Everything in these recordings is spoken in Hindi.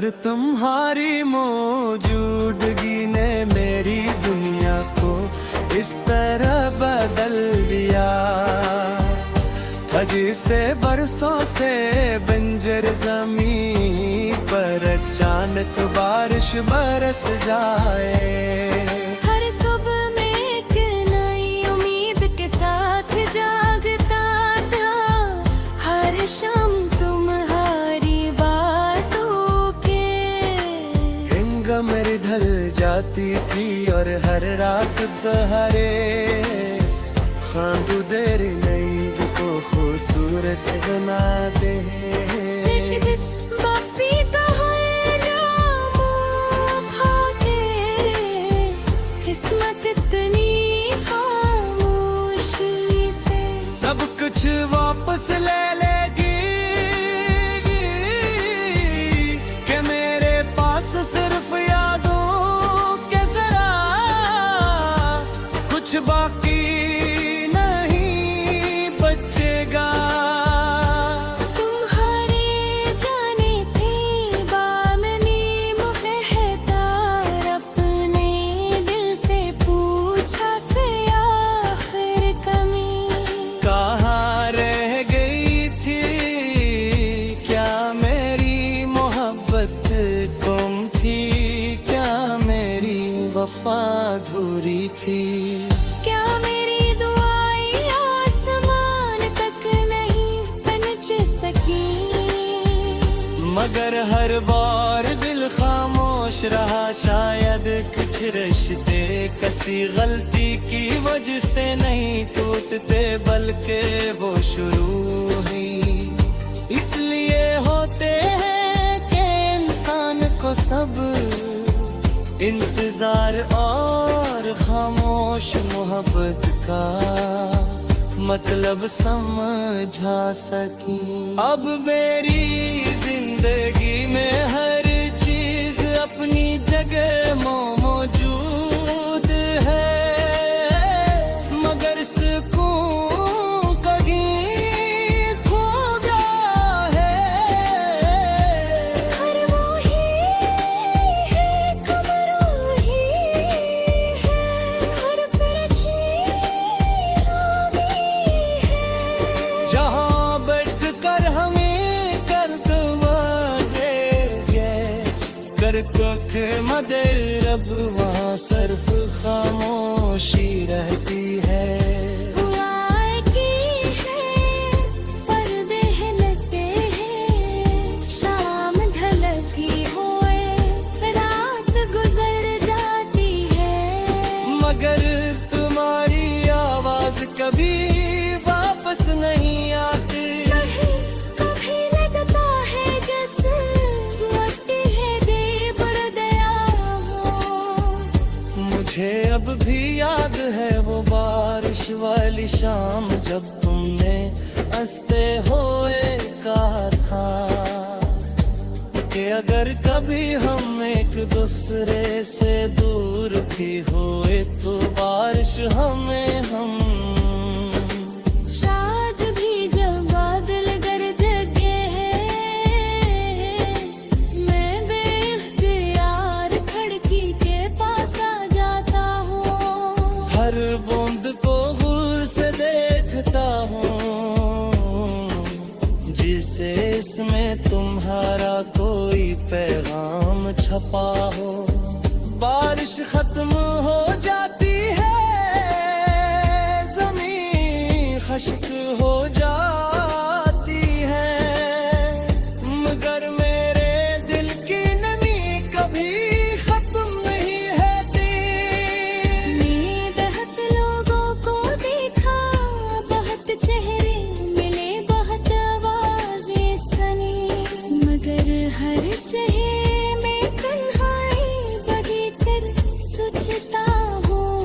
मगर तुम्हारी मौजूदगी ने मेरी दुनिया को इस तरह बदल दिया था, जिसे बरसों से बंजर ज़मीं पर अचानक बारिश बरस जाए। हर सुबह में एक नई उम्मीद के साथ जागता था, हर शाम तुम्हारी बातों के मेरी ढल जाती थी और हर रात दहरे खांदू तेरी नई को खूबसूरत बना दे। बापी का है नाम भागे, किस्मत इतनी खामोशी से सब कुछ वापस ले लेगी कि मेरे पास सिर्फ कुछ बाकी नहीं बचेगा। तुम्हारे जाने थे बामनी मुहतार, अपने दिल से पूछा कि आखिर कमी कहाँ रह गई थी, क्या मेरी मोहब्बत गुम थी, क्या मेरी वफा अधूरी थी, क्या मेरी दुआएं आसमान तक नहीं पहुंच सकी। मगर हर बार दिल खामोश रहा, शायद कुछ रिश्ते किसी गलती की वजह से नहीं टूटते बल्कि वो शुरू ही इसलिए होते हैं कि इंसान को सब इंतजार और खामोश मोहब्बत का मतलब समझा सकी। अब मेरी जिंदगी में हर चीज अपनी जगह मौजूद है, मगर सुकून कहीं खो गया है। हर वो ही है, कमरों ही है, घर पर जीना भी है, जहाँ बैठ कर हमें कर मदर अब वहाँ सिर्फ खामोशी रहती है। शाम ढलती हुए रात गुजर जाती है, मगर तुम्हारी आवाज कभी वापस नहीं आती। कभी लगता है जैसे लौटी है देवर दया हो। मुझे अब भी याद है वो बारिश वाली शाम जब तुमने हंसते हुए कहा था कि अगर कभी हम एक दूसरे से दूर भी हुए तो बारिश हमें हम। आज भी जब बादल गरजते हैं, मैं बेख्तियार खिड़की के पास आ जाता हूँ, हर बूंद को गौर से देखता हूँ, जिसे इसमें तुम्हारा कोई पैगाम छपा हो। बारिश खत्म हो जाती है, ज़मीं खश्क हो जाती है, मगर मेरे दिल की नमी कभी खत्म नहीं होती। मैं बहुत लोगों को देखा, बहुत चेहरे मिले, बहुत आवाजें सुनी, मगर हर चेहरे में तन्हाई बगी कर सोचता हूँ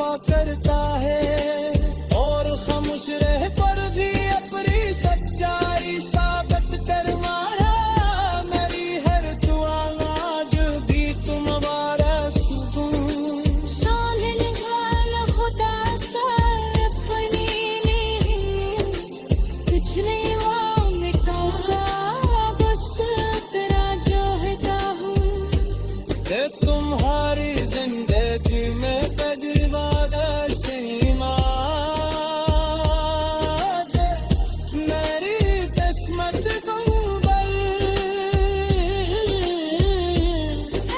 हुआ करता है और खामोश रह पर भी अपनी सच्चाई साबित कर मारा मेरी हर दुआ आज भी तुम्हारा सुकून शान लगाना खुदा सा अपने लिए कुछ नहीं वहाँ मिटाऊंगा बस तेरा चाहता हूँ कि तुम्हारी जिंदगी में कभी वादा सीमा मेरी किस्मत गुंबल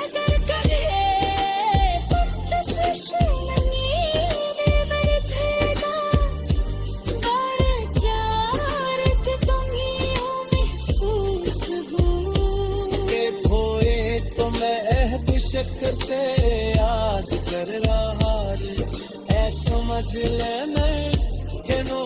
अगर कभी वक्त से शर्मीले बैठेगा और चारत तुम्हें महसूस हो के खोए तो मैं अहद शक्र से याद कर रहा ऐ समझ ले मैं कि नो